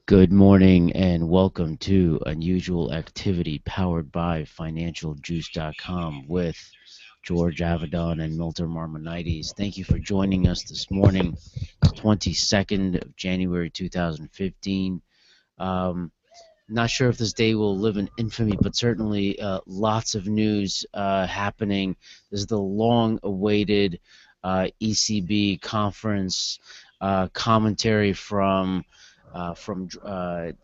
Good morning and welcome to Unusual Activity powered by FinancialJuice.com with George Avedon and Milton Marmonides. Thank you for joining us this morning, 22nd of January 2015. Not sure if this day will live in infamy, but certainly lots of news happening. This is the long-awaited ECB conference commentary from Draghi,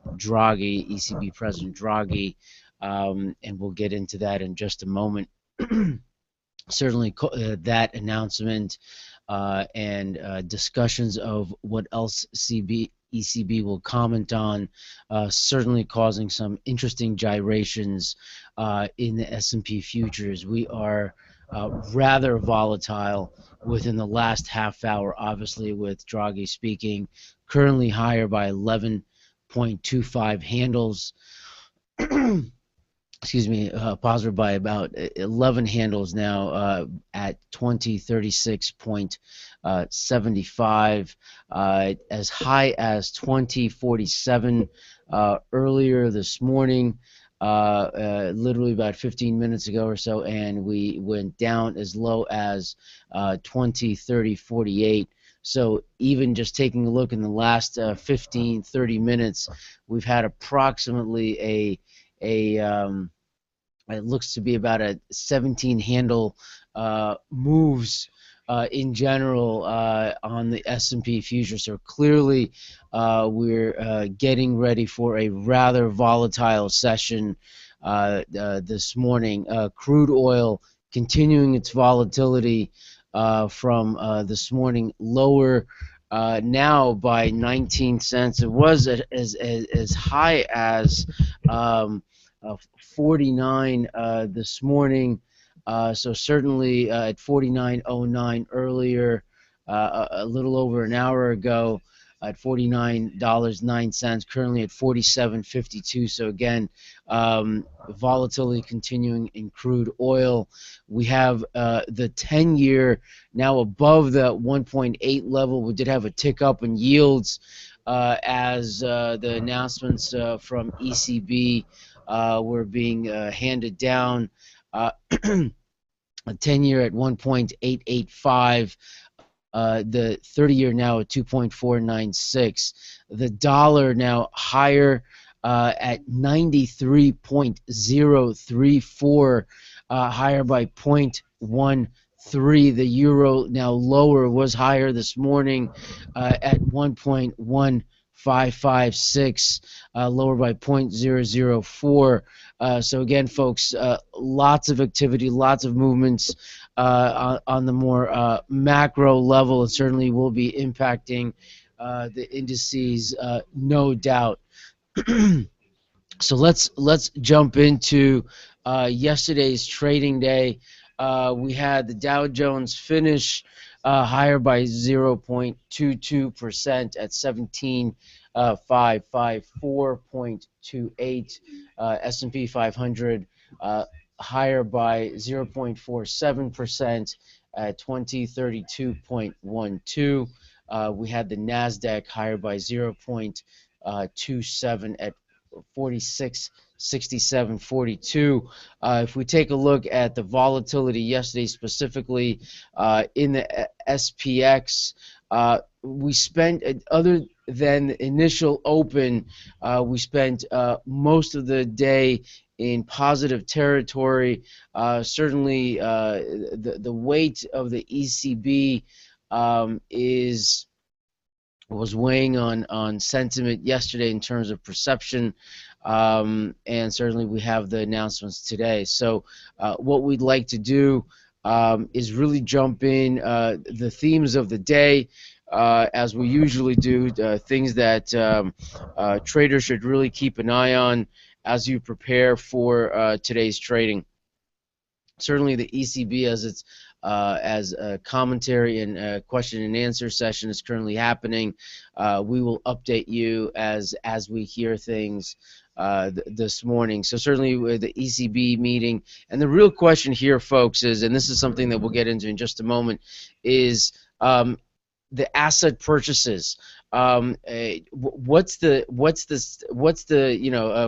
ECB President Draghi, and we'll get into that in just a moment. Certainly, that announcement and discussions of what else ECB will comment on, certainly causing some interesting gyrations in the S&P futures. We are rather volatile within the last half hour, obviously with Draghi speaking, currently higher by 11.25 handles. Excuse me, positive by about 11 handles now at 2036.75, as high as 2047 earlier this morning, literally about 15 minutes ago or so, and we went down as low as 2030.48. So even just taking a look in the last 15-30 minutes, we've had approximately it looks to be about a 17 handle moves in general on the S&P futures. So clearly we're getting ready for a rather volatile session this morning. Crude oil continuing its volatility from this morning, lower now by 19 cents. It was as high as 49 this morning, so certainly at 49.09 earlier, a little over an hour ago, at $49.09, currently at 47.52. So again, volatility continuing in crude oil. We have the 10-year now above the 1.8 level. We did have a tick up in yields as the announcements from ECB were being handed down. A 10-year at 1.885. The 30-year now at 2.496. The dollar now higher at 93.034, higher by 0.13. The euro now lower, was higher this morning at 1.1556, lower by 0.004. So again, folks, lots of activity, lots of movements on the more macro level. It certainly will be impacting the indices, no doubt. So let's jump into yesterday's trading day. We had the Dow Jones finish higher by 0.22% at 17,554.28. S&P 500 higher by 0.47% at 2032.12. We had the Nasdaq higher by 0.27 at 46.67.42. If we take a look at the volatility yesterday, specifically in the SPX, we spent, other than the initial open, we spent most of the day in positive territory. Certainly the weight of the ECB was weighing on sentiment yesterday in terms of perception, and certainly we have the announcements today. So what we'd like to do is really jump in the themes of the day, as we usually do, things that traders should really keep an eye on as you prepare for today's trading. Certainly the ECB, as a commentary and a question and answer session is currently happening. We will update you as we hear things this morning. So certainly with the ECB meeting, and the real question here, folks, is, and this is something that we'll get into in just a moment, is the asset purchases. What's the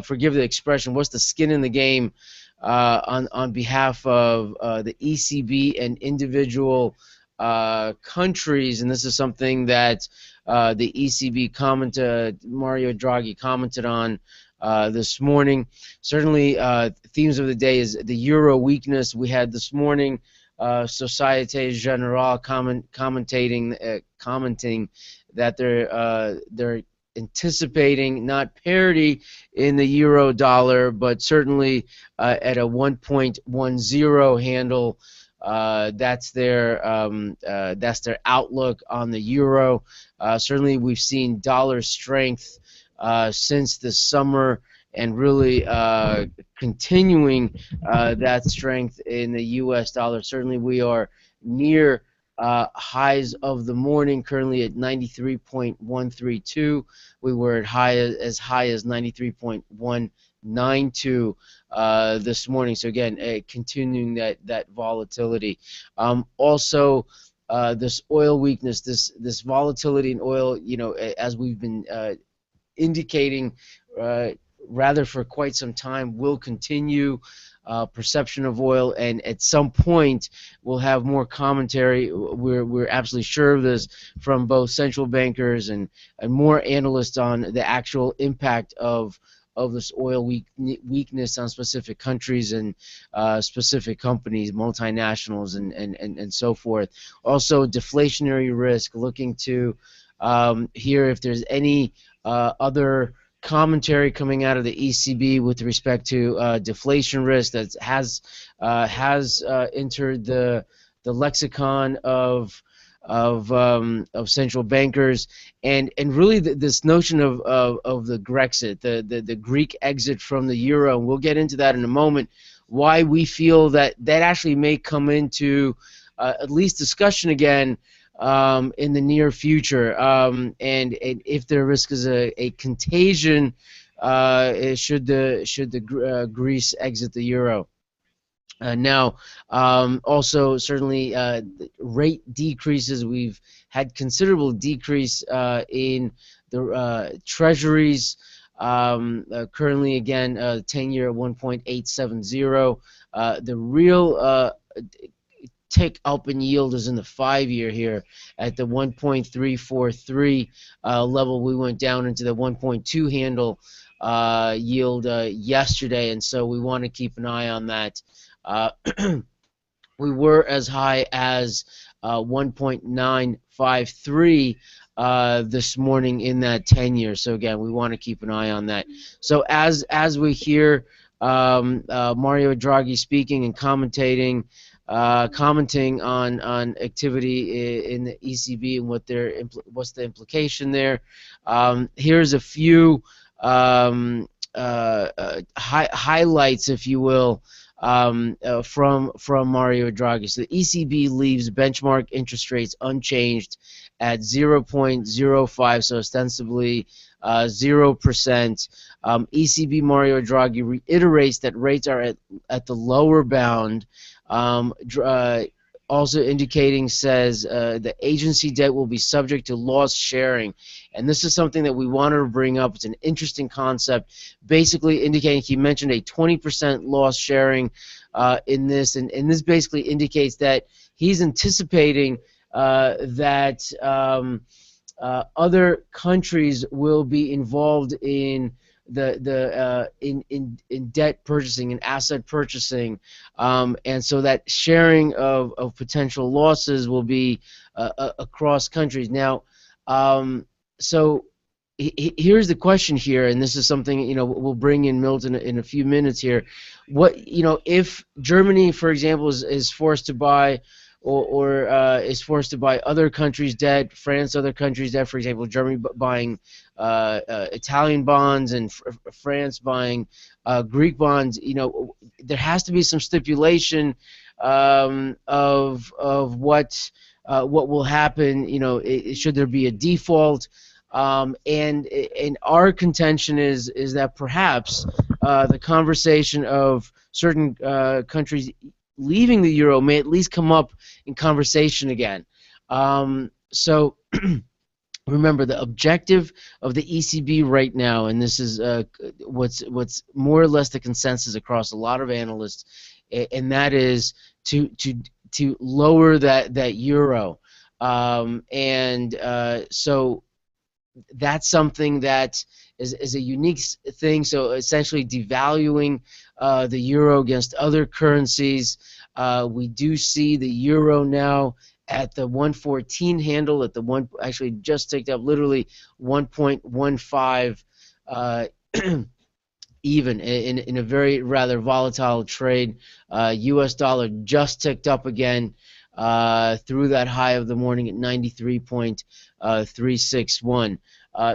forgive the expression, what's the skin in the game on behalf of the ECB and individual countries? And this is something that the ECB Mario Draghi commented on this morning. Certainly, themes of the day is the euro weakness. We had this morning Societe Generale commenting that they're anticipating not parity in the euro dollar, but certainly at a 1.10 handle. That's their outlook on the euro. Certainly, we've seen dollar strength since the summer, and really continuing that strength in the U.S. dollar. Certainly, we are near highs of the morning, currently at 93.132. We were at as high as 93.192 this morning. So again, continuing that volatility. Also, this oil weakness, this volatility in oil, as we've been indicating rather for quite some time, will continue. Perception of oil, and at some point we'll have more commentary. We're absolutely sure of this from both central bankers and more analysts on the actual impact of this oil weakness on specific countries and specific companies, multinationals, and so forth. Also, deflationary risk, looking to hear if there's any other commentary coming out of the ECB with respect to deflation risk that has entered the lexicon of central bankers, and really this notion of the Grexit, the Greek exit from the euro. And we'll get into that in a moment. Why we feel that actually may come into at least discussion again in the near future, and if the risk is a contagion, should the Greece exit the euro. Now, also certainly rate decreases. We've had considerable decrease in the treasuries. Currently, again, 10-year at 1.870. The real tick up in yield is in the 5-year here at the 1.343 level. We went down into the 1.2 handle yield yesterday, and so we want to keep an eye on that. We were as high as 1.953 this morning in that 10-year. So again, we want to keep an eye on that. So as we hear Mario Draghi speaking and commenting on activity in the ECB and what's the implication there. Here's a few highlights, if you will, from Mario Draghi. So the ECB leaves benchmark interest rates unchanged at 0.05, so ostensibly 0%. ECB Mario Draghi reiterates that rates are at the lower bound. Also indicating, says the agency debt will be subject to loss sharing, and this is something that we wanted to bring up. It's an interesting concept, basically indicating, he mentioned a 20% loss sharing in this, and this basically indicates that he's anticipating that other countries will be involved in in debt purchasing and asset purchasing, and so that sharing of potential losses will be across countries. Now, so here's the question here, and this is something we'll bring in Milton in a few minutes here. What if Germany, for example, is forced to buy or is forced to buy other countries' debt, France, other countries' debt, for example, Germany buying Italian bonds and France buying Greek bonds, there has to be some stipulation of what will happen, should there be a default. And our contention is that perhaps the conversation of certain countries leaving the euro may at least come up in conversation again. So remember, the objective of the ECB right now, and this is what's more or less the consensus across a lot of analysts, and that is to lower that euro, so that's something that is a unique thing. So essentially devaluing the euro against other currencies. We do see the euro now at the 114 handle, at the one, actually just ticked up literally 1.15 even in a very rather volatile trade. US dollar just ticked up again through that high of the morning at 93.361.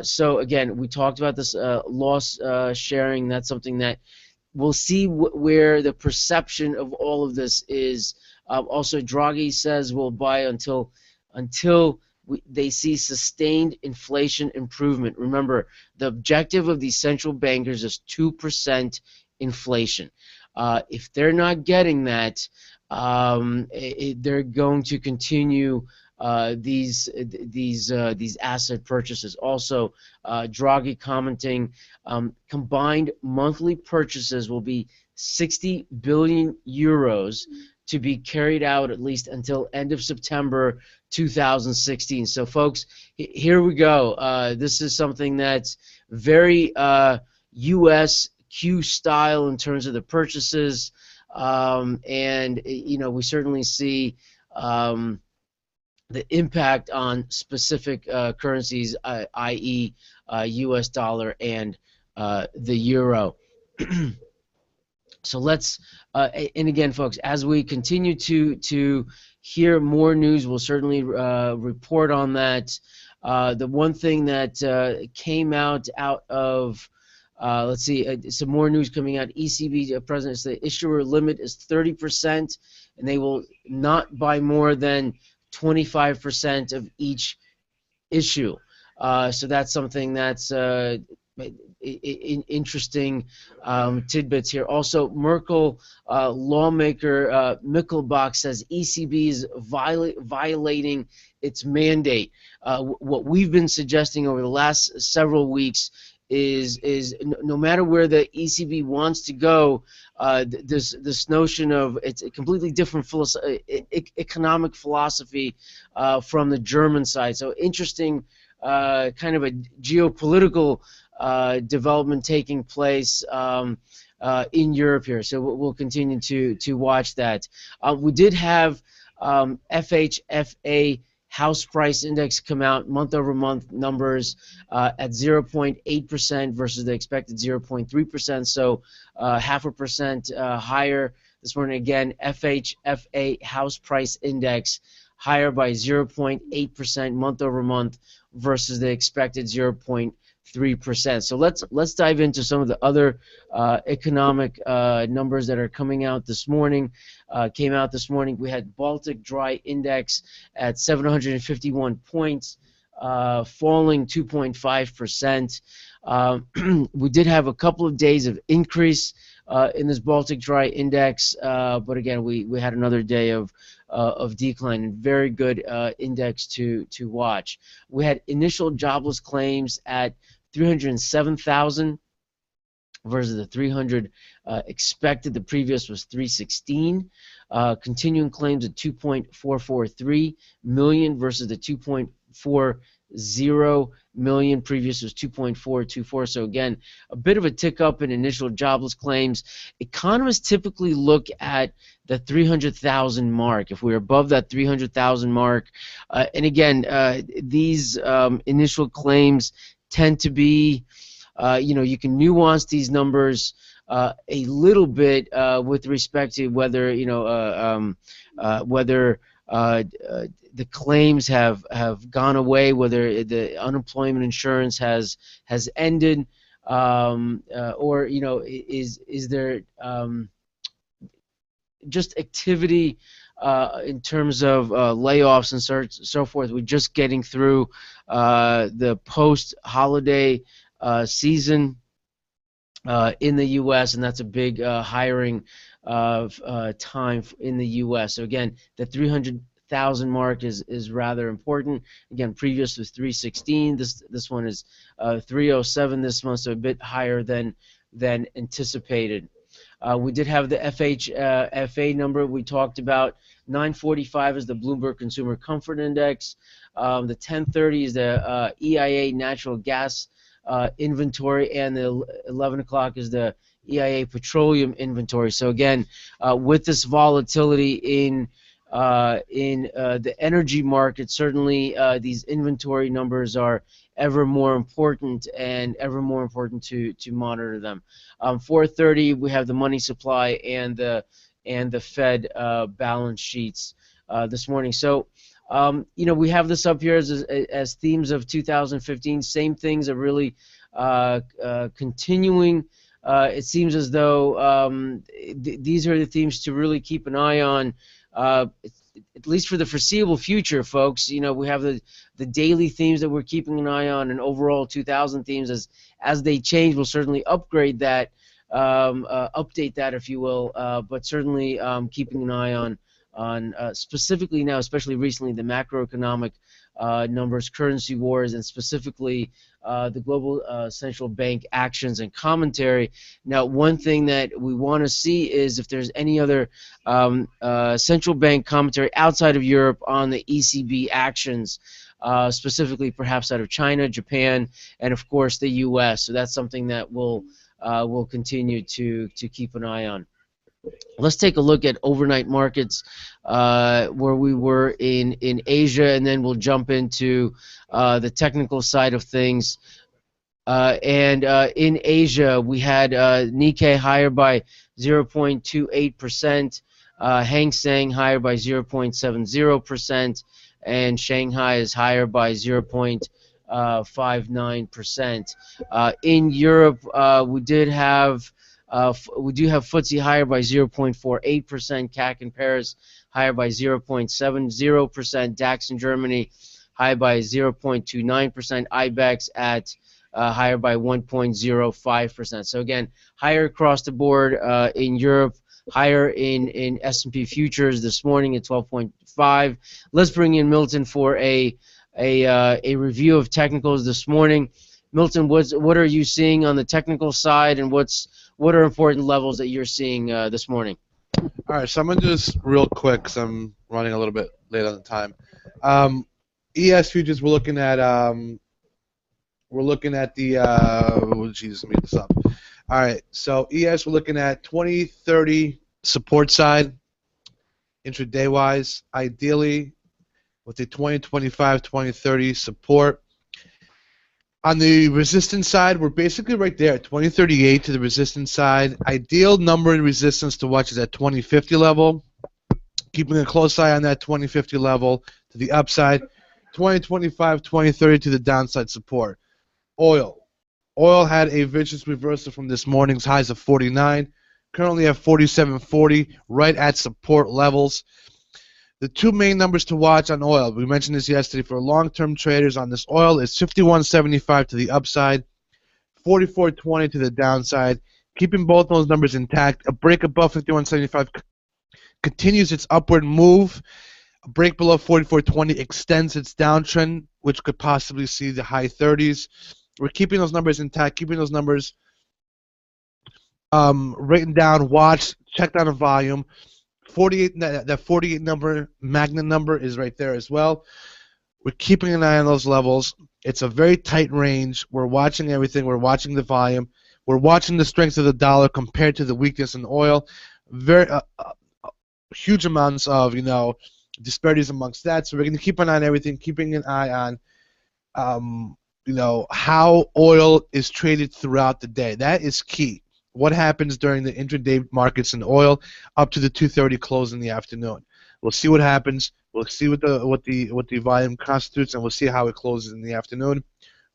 So again, we talked about this loss sharing. That's something that we'll see where the perception of all of this is. Also, Draghi says we'll buy until they see sustained inflation improvement. Remember, the objective of these central bankers is 2% inflation. If they're not getting that, they're going to continue these asset purchases. Also, Draghi commenting, combined monthly purchases will be 60 billion euros to be carried out at least until end of September 2016. So, folks, here we go. This is something that's very U.S. Q style in terms of the purchases, and we certainly see the impact on specific currencies, i.e., U.S. dollar and the euro. So let's, and again, folks, as we continue to hear more news, we'll certainly report on that. The one thing that came out of, let's see, some more news coming out. ECB president, the issuer limit is 30%, and they will not buy more than 25% of each issue. So that's something that's interesting tidbits here. Also, Merkel lawmaker Mickelbach says ECB is violating its mandate. What we've been suggesting over the last several weeks is no matter where the ECB wants to go, this notion of it's a completely different economic philosophy from the German side. So interesting, kind of a geopolitical development taking place in Europe here. So we'll continue to watch that. We did have FHFA house price index come out, month-over-month numbers at 0.8% versus the expected 0.3%, so 0.5% higher this morning. Again, FHFA house price index higher by 0.8% month-over-month versus the expected 0.3%. So let's dive into some of the other economic numbers that are coming out this morning. Came out this morning. We had Baltic Dry Index at 751 points, falling 2.5%. We did have a couple of days of increase in this Baltic Dry Index, but again, we had another day of decline, and very good index to watch. We had initial jobless claims at 307,000 versus the 300 expected. The previous was 316. Continuing claims at 2.443 million versus the 2.40 million. Previous was 2.424. So again, a bit of a tick up in initial jobless claims. Economists typically look at the 300,000 mark. If we're above that 300,000 mark, and again, these initial claims tend to be, you can nuance these numbers a little bit with respect to whether whether the claims have gone away, whether the unemployment insurance has ended, or is there just activity in terms of layoffs and so forth. We're just getting through the post-holiday season in the U.S., and that's a big hiring time in the U.S. So again, the 3,000 mark is rather important. Again, previous was 316. This one is 307 this month, so a bit higher than anticipated. We did have the FHFA number we talked about. 945 is the Bloomberg Consumer Comfort Index. The 1030 is the EIA natural gas inventory, and the 11 o'clock is the EIA petroleum inventory. So again, with this volatility in the energy market, certainly these inventory numbers are ever more important and ever more important to monitor them. 4:30 we have the money supply and the Fed balance sheets this morning. So we have this up here as themes of 2015. Same things are really continuing. It seems as though these are the themes to really keep an eye on, at least for the foreseeable future, folks. We have the daily themes that we're keeping an eye on, and overall 2000 themes. As they change, we'll certainly upgrade that, update that, if you will. But certainly keeping an eye on specifically now, especially recently, the macroeconomic numbers, currency wars, and specifically the global central bank actions and commentary. Now, one thing that we want to see is if there's any other central bank commentary outside of Europe on the ECB actions, specifically perhaps out of China, Japan, and of course the U.S. So that's something that we'll continue to keep an eye on. Let's take a look at overnight markets where we were in Asia, and then we'll jump into the technical side of things. And in Asia, we had Nikkei higher by 0.28%, Hang Seng higher by 0.70%, and Shanghai is higher by 0.59%. In Europe, we do have FTSE higher by 0.48%, CAC in Paris higher by 0.70%, DAX in Germany higher by 0.29%, IBEX at higher by 1.05%. So again, higher across the board in Europe, higher in S&P futures this morning at 12.5. Let's bring in Milton for a review of technicals this morning. Milton, what are you seeing on the technical side, and what are important levels that you're seeing this morning? All right, so I'm going to do this real quick because I'm running a little bit late on the time. ES futures, we're looking at the Jesus, let me get this up. All right, so ES, we're looking at 2030 support side, intraday wise, ideally with the 2025, 2030 support. On the resistance side, we're basically right there, 2038 to the resistance side. Ideal number in resistance to watch is at 2050 level. Keeping a close eye on that 2050 level to the upside. 2025, 2030 to the downside support. Oil had a vicious reversal from this morning's highs of 49. Currently at 47.40, right at support levels. The two main numbers to watch on oil, we mentioned this yesterday, for long-term traders on this oil is 51.75 to the upside, 44.20 to the downside. Keeping both those numbers intact. A break above 51.75 continues its upward move. A break below 44.20 extends its downtrend, which could possibly see the high 30s. We're keeping those numbers intact, keeping those numbers written down, watch, check down the volume. 48, that 48 number, magnet number, is right there as well. We're keeping an eye on those levels. It's a very tight range. We're watching everything. We're watching the volume. We're watching the strength of the dollar compared to the weakness in oil. Very huge amounts of disparities amongst that. So we're going to keep an eye on everything, keeping an eye on how oil is traded throughout the day. That is key. What happens during the intraday markets in oil up to the 2:30 close in the afternoon. We'll see what happens. We'll see what the volume constitutes, and we'll see how it closes in the afternoon.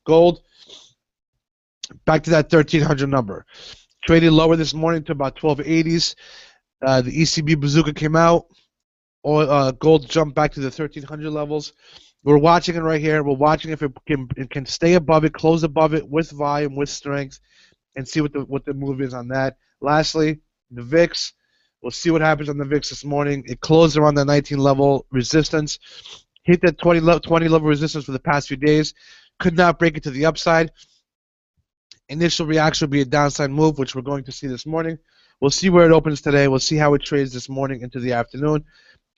Gold, back to that 1300 number. Traded lower this morning to about 1280s. The ECB bazooka came out. Gold jumped back to the 1300 levels. We're watching it right here. We're watching if it can stay above it, close above it with volume, with strength, and see what the move is on that. Lastly, the VIX, We'll see what happens on the VIX this morning. It closed around the 19 level resistance, hit that 20 level resistance for the past few days, could not break it to the upside. Initial reaction will be a downside move, which we're going to see this morning. We'll see where it opens today. We'll see how it trades this morning into the afternoon.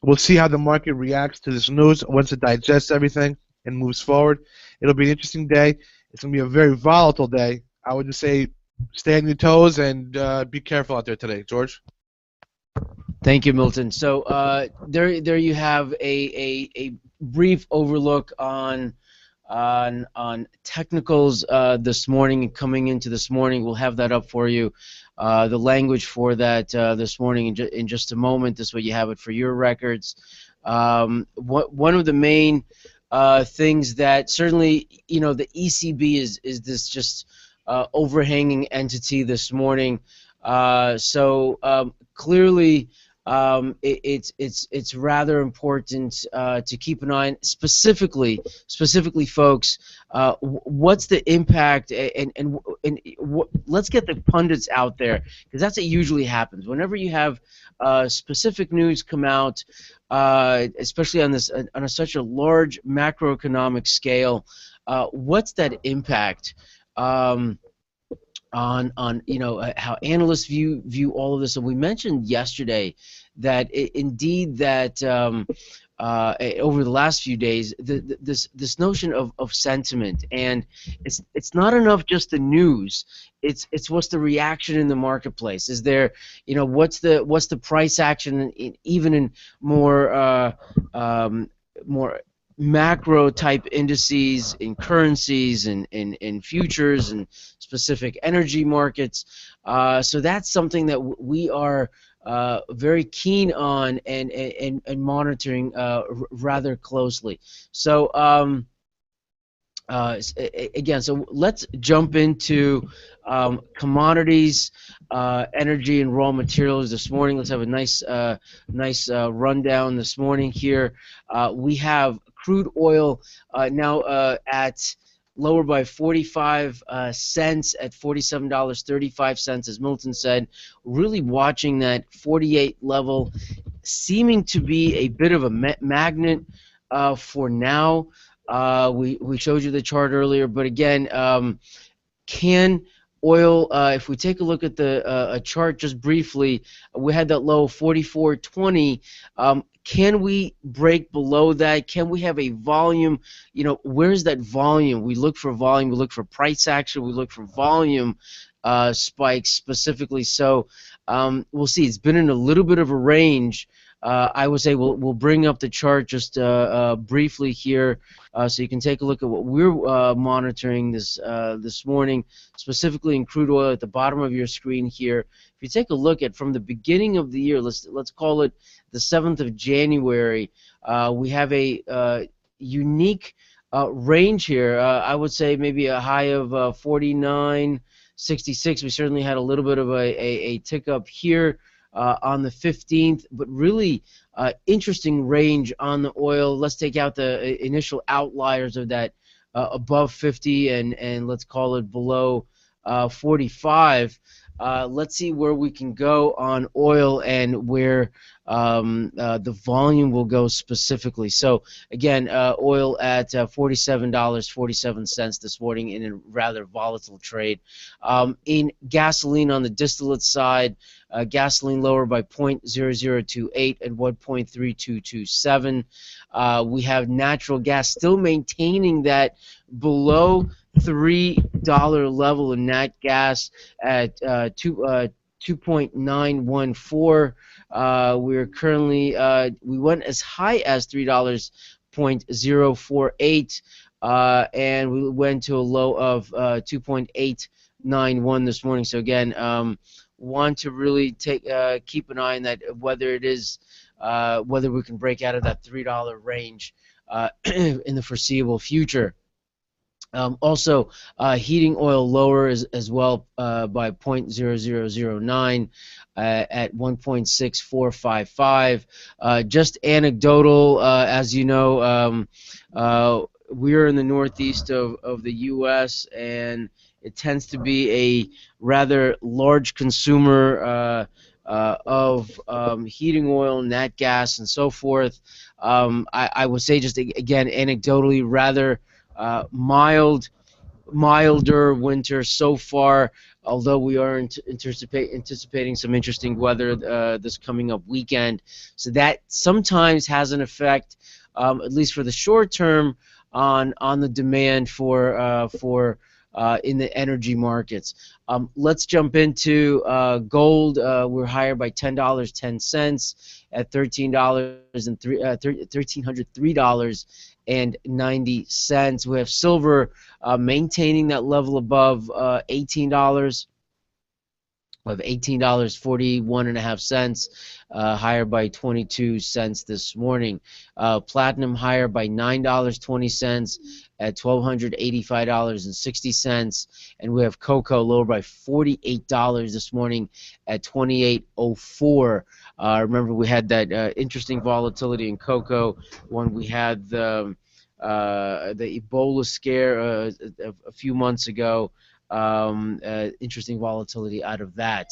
We'll see how the market reacts to this news once it digests everything and moves forward. It'll be an interesting day. It's going to be a very volatile day. I would just say stay on your toes and be careful out there today. George? Thank you, Milton. So there you have a brief overlook on technicals this morning. Coming into this morning, we'll have that up for you. The language for that this morning in just a moment. This way you have it for your records. One of the main things that certainly, you know, the ECB is this just overhanging entity this morning. Clearly, it's rather important to keep an eye on specifically, folks. What's the impact? Let's get the pundits out there, because that's what usually happens whenever you have specific news come out, especially on such a large macroeconomic scale. What's that impact? On you know how analysts view all of this, and we mentioned yesterday that indeed that over the last few days this notion of sentiment, and it's not enough just the news. It's what's the reaction in the marketplace? Is there, you know, what's the price action even in more macro type indices in currencies and in futures and specific energy markets. So that's something that we are very keen on and monitoring rather closely. So again, so let's jump into commodities, energy, and raw materials this morning. Let's have a nice rundown this morning here. We have crude oil now at lower by 45 cents at $47.35, as Milton said. Really watching that 48 level, seeming to be a bit of a magnet for now. We showed you the chart earlier, but again, can oil, if we take a look at the a chart just briefly, we had that low 44.20. Can we break below that? Can we have a volume? You know, where's that volume? We look for volume. We look for price action. We look for volume spikes specifically. So we'll see. It's been in a little bit of a range. I would say we'll bring up the chart just briefly here, so you can take a look at what we're monitoring this morning, specifically in crude oil at the bottom of your screen here. If you take a look at from the beginning of the year, let's call it the 7th of January, we have a unique range here. I would say maybe a high of 49.66. We certainly had a little bit of a tick up here on the 15th, but really interesting range on the oil. Let's take out the initial outliers of that above 50 and let's call it below 45. Let's see where we can go on oil and where the volume will go specifically. So again, oil at $47.47 this morning in a rather volatile trade. In gasoline on the distillate side, gasoline lower by 0.0028 at 1.3227. We have natural gas still maintaining that below $3 level in nat gas at 2.914. We're currently we went as high as $3.048, and we went to a low of 2.891 this morning. So again, want to really keep an eye on that, whether it is whether we can break out of that $3 range in the foreseeable future. Also, heating oil lower as well by 0.0009 at 1.6455. Just anecdotal, as you know, we're in the northeast of the U.S., and it tends to be a rather large consumer of heating oil, nat gas, and so forth. I would say just again anecdotally rather milder winter so far, although we are anticipating some interesting weather this coming up weekend. So that sometimes has an effect, at least for the short term, on the demand for in the energy markets. Let's jump into gold. We're higher by $10.10 at $1,303.90. We have silver maintaining that level above $18. We have $18.41 higher by 22 cents this morning. Platinum higher by $9.20 at $1,285.60, and we have cocoa lower by $48 this morning at $28.04. Remember, we had that interesting volatility in cocoa when we had the Ebola scare a few months ago. Interesting volatility out of that.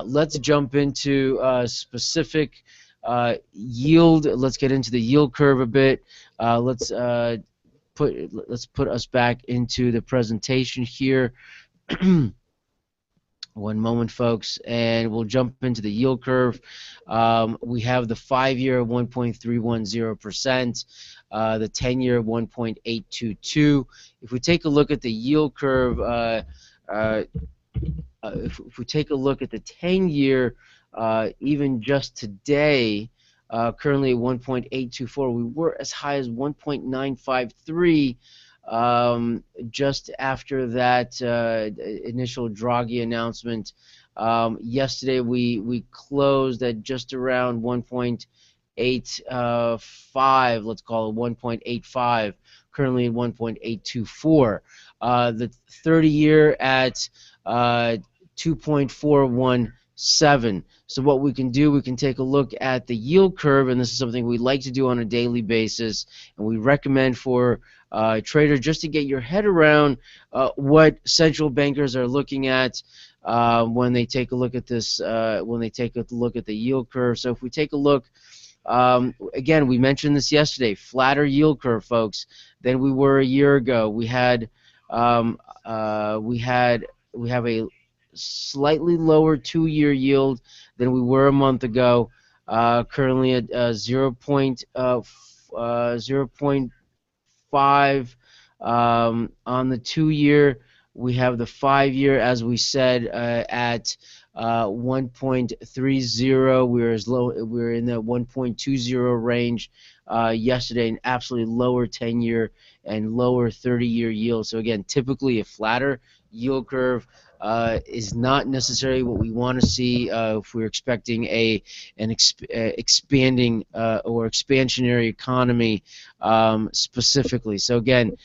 Let's jump into specific yield. Let's get into the yield curve a bit. Let's put us back into the presentation here. One moment, folks, and we'll jump into the yield curve. We have the 5-year 1.310%, the 10-year 1.822. If we take a look at the yield curve, if we take a look at the 10-year, even just today, currently at 1.824, we were as high as 1.953. Just after that initial Draghi announcement. Yesterday we closed at just around 1.85, let's call it 1.85, currently at 1.824. The 30-year at 2.417. So what we can do, we can take a look at the yield curve, and this is something we like to do on a daily basis, and we recommend for trader just to get your head around what central bankers are looking at when they take a look at this, when they take a look at the yield curve. So if we take a look, again, we mentioned this yesterday, flatter yield curve, folks, than we were a year ago. We have a slightly lower 2-year yield than we were a month ago, currently at 0.5 on the 2-year. We have the 5-year, as we said, at 1.30. We're in the 1.20 range yesterday, an absolutely lower 10-year and lower 30-year yield. So again, typically a flatter yield curve is not necessarily what we want to see if we're expecting an expanding or expansionary economy specifically. So again,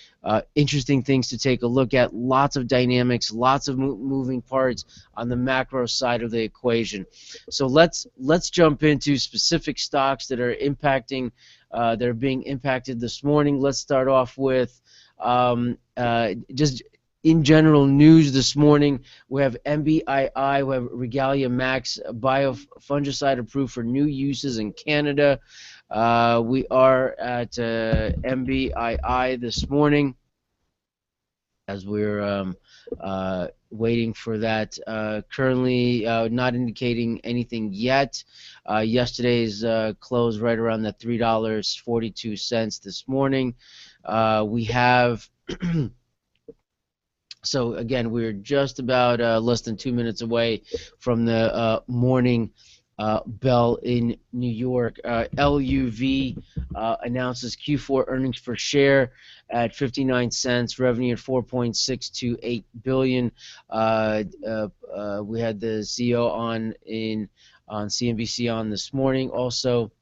interesting things to take a look at. Lots of dynamics, lots of moving parts on the macro side of the equation. So let's jump into specific stocks that are impacting, that are being impacted this morning. Let's start off with just in general news this morning. We have MBII, we have Regalia Max biofungicide approved for new uses in Canada. We are at MBII this morning as we're waiting for that. Currently not indicating anything yet. Yesterday's close right around the $3.42 this morning. We have so again, we're just about less than 2 minutes away from the morning bell in New York. LUV announces Q4 earnings per share at 59 cents, revenue at $4.628 billion. We had the CEO on CNBC on this morning, also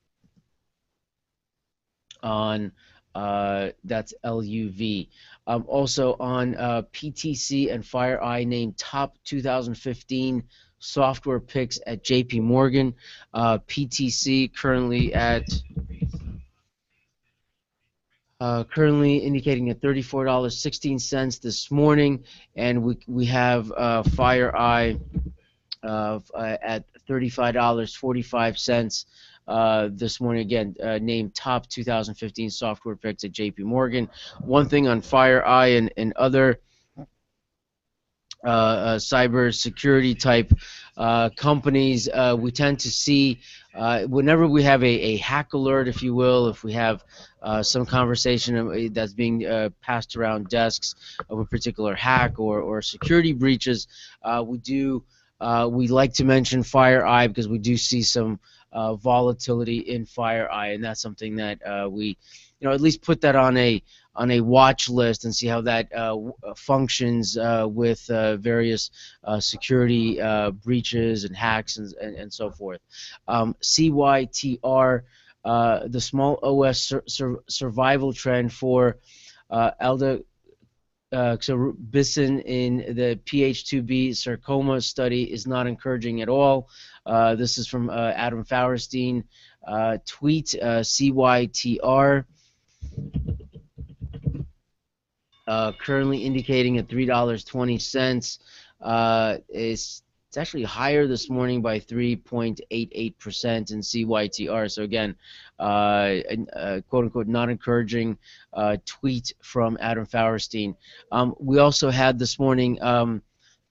on that's LUV. Also on PTC and FireEye named top 2015 software picks at JP Morgan. PTC currently indicating at $34.16 this morning, and we have FireEye at $35.45 this morning. Again, named top 2015 software picks at JP Morgan. One thing on FireEye and other cyber security type companies, we tend to see whenever we have a hack alert, if you will, if we have some conversation that's being passed around desks of a particular hack or security breaches, we like to mention FireEye because we do see some volatility in FireEye, and that's something that we at least put that on a watch list and see how that functions with various security breaches and hacks and so forth. CYTR, the small OS survival trend for Alda Xorubicin in the PH2B sarcoma study is not encouraging at all. This is from Adam Fauerstein. Tweet CYTR. Currently indicating at $3.20. It's actually higher this morning by 3.88% in CYTR. So again, quote unquote not encouraging tweet from Adam Fauerstein. We also had this morning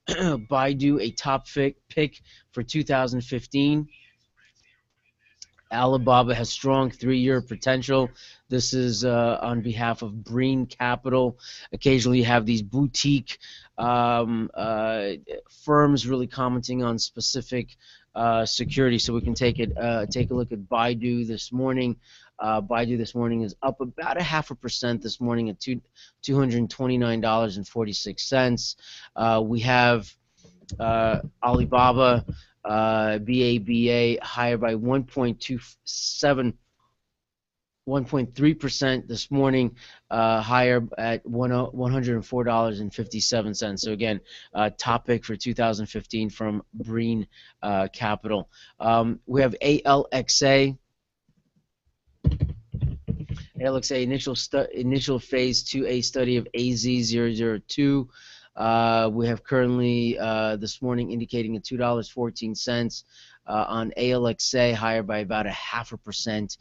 Baidu, a top pick for 2015. Alibaba has strong 3-year potential. This is on behalf of Breen Capital. Occasionally you have these boutique firms really commenting on specific security. So we can take a look at Baidu this morning. Baidu this morning is up about 0.5% this morning at $229.46. We have Alibaba. BABA higher by 1.3% this morning, higher at $104.57. So again, topic for 2015 from Breen Capital. We have ALXA. ALXA initial phase 2A study of AZ002. We have currently this morning indicating at $2.14 on ALXA, higher by about 0.5%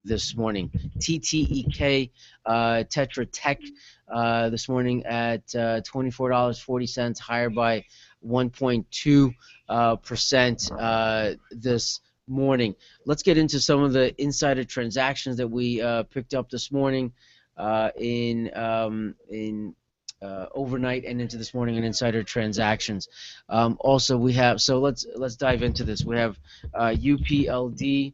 this morning. TTEK, Tetra Tech, this morning at $24.40, higher by 1.2% this morning. Let's get into some of the insider transactions that we picked up this morning in overnight and into this morning in insider transactions. Also, we have, so let's dive into this. We have UPLD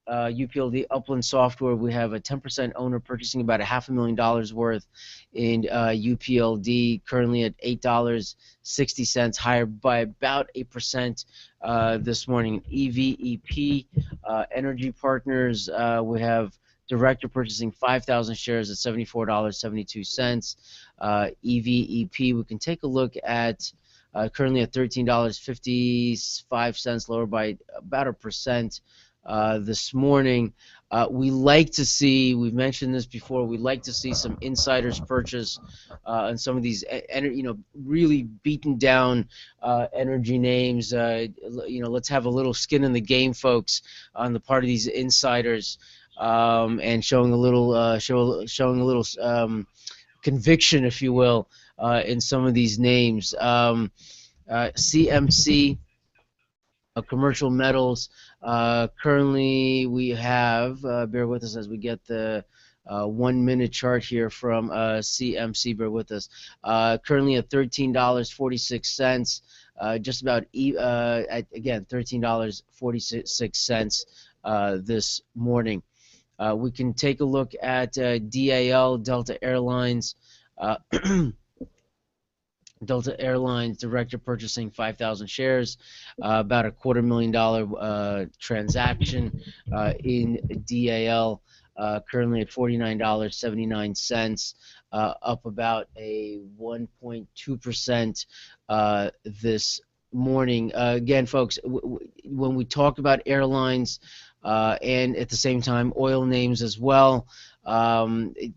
Upland Software. We have a 10% owner purchasing about $500,000 worth in UPLD, currently at $8.60, higher by about 8% this morning. EVEP Energy Partners, we have director purchasing 5,000 shares at $74.72. EVEP, we can take a look at currently at $13.55, lower by about 1% this morning. We like to see, we've mentioned this before, we like to see some insiders purchase on some of these, really beaten down energy names. Let's have a little skin in the game, folks, on the part of these insiders. And showing a little conviction, if you will, in some of these names. CMC, Commercial Metals. Currently, we have. Bear with us as we get the 1-minute chart here from CMC. Bear with us. Currently at $13.46. Just about again $13.46 this morning. We can take a look at DAL, Delta Airlines. Delta Airlines director purchasing 5,000 shares, about $250,000 transaction in DAL, currently at $49.79, up about a 1.2% this morning. Again, folks, when we talk about airlines, and at the same time oil names as well,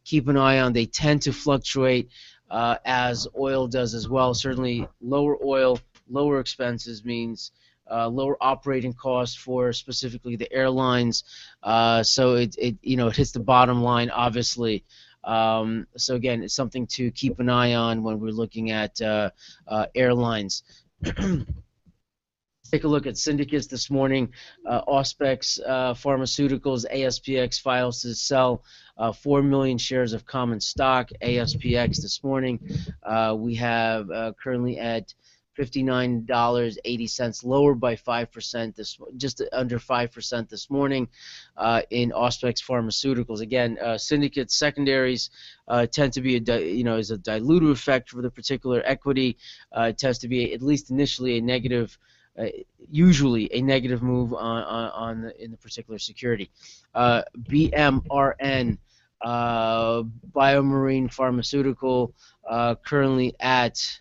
keep an eye on, they tend to fluctuate as oil does as well. Certainly lower oil, lower expenses means lower operating costs for specifically the airlines. So it hits the bottom line, obviously. So again, it's something to keep an eye on when we're looking at airlines. Take a look at syndicates this morning. Auspex Pharmaceuticals, ASPX files to sell 4 million shares of common stock. ASPX this morning, we have currently at $59.80, lower by 5%, just under 5% this morning in Auspex Pharmaceuticals. Again, syndicate secondaries tend to be is a dilutive effect for the particular equity. It tends to be, at least initially, a negative. Usually a negative move in the particular security. BMRN, BioMarine Pharmaceutical, currently at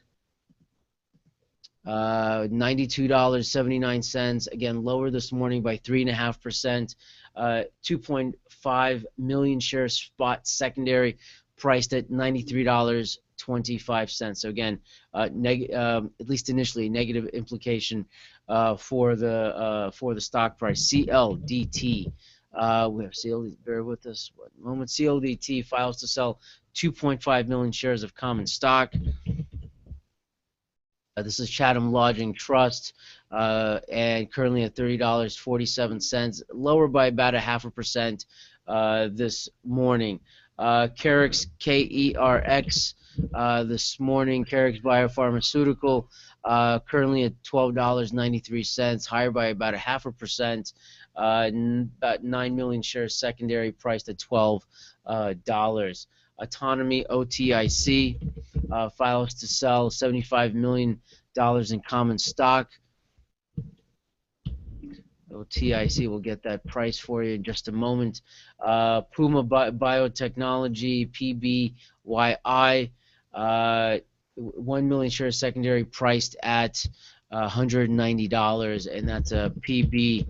$92.79. Again, lower this morning by 3.5%. 2.5 million share spot secondary, priced at $93.25. So again, at least initially, a negative implication for the stock price. CLDT. We have CLDT. Bear with us one moment. CLDT files to sell 2.5 million shares of common stock. This is Chatham Lodging Trust, and currently at $30.47, lower by about 0.5% this morning. Kerex, KERX, this morning, Kerex Biopharmaceutical, currently at $12.93, higher by about 0.5%. About 9 million shares secondary, priced at $12. Autonomy, OTIC, files to sell $75 million in common stock. OTIC, we'll get that price for you in just a moment. Puma Biotechnology, PBYI, 1 million shares secondary, priced at $190, and that's a PBYI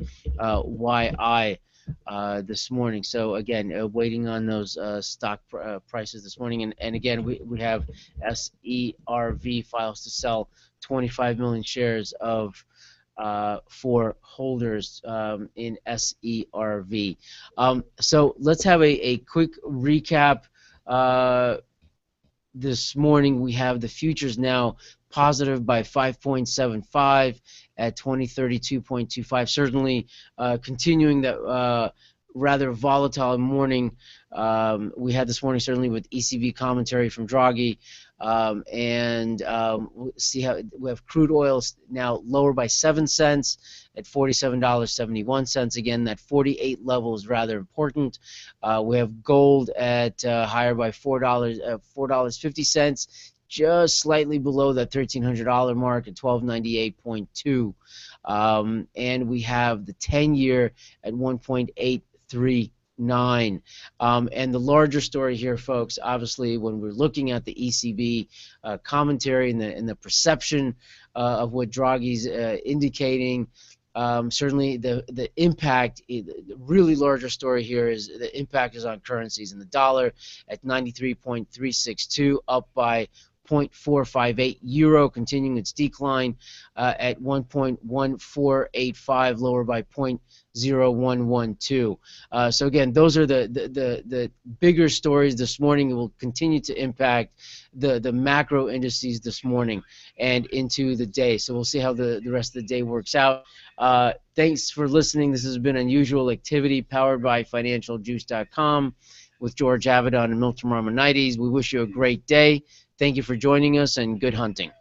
this morning. So again, waiting on those stock prices this morning, and again, we have SERV files to sell 25 million shares of for holders in SERV. So let's have a quick recap. This morning we have the futures now positive by 5.75 at 2032.25. Certainly continuing that rather volatile morning we had this morning, certainly with ECB commentary from Draghi, and we'll see how we have crude oil now lower by 7 cents at $47.71. Again, that 48 level is rather important. We have gold at higher by $4.50, just slightly below that $1,300 mark at 1298.2, and we have the 10-year at 1.839. And the larger story here, folks, obviously, when we're looking at the ECB commentary and the perception of what Draghi's indicating, certainly the impact, the really larger story here is the impact is on currencies, and the dollar at 93.362, up by 0.458. Euro continuing its decline at 1.1485, lower by 0.0112. So again, those are the bigger stories this morning. It will continue to impact the macro indices this morning and into the day. So we'll see how the rest of the day works out. Thanks for listening. This has been Unusual Activity, powered by FinancialJuice.com, with George Avedon and Milton Romanides. We wish you a great day. Thank you for joining us, and good hunting.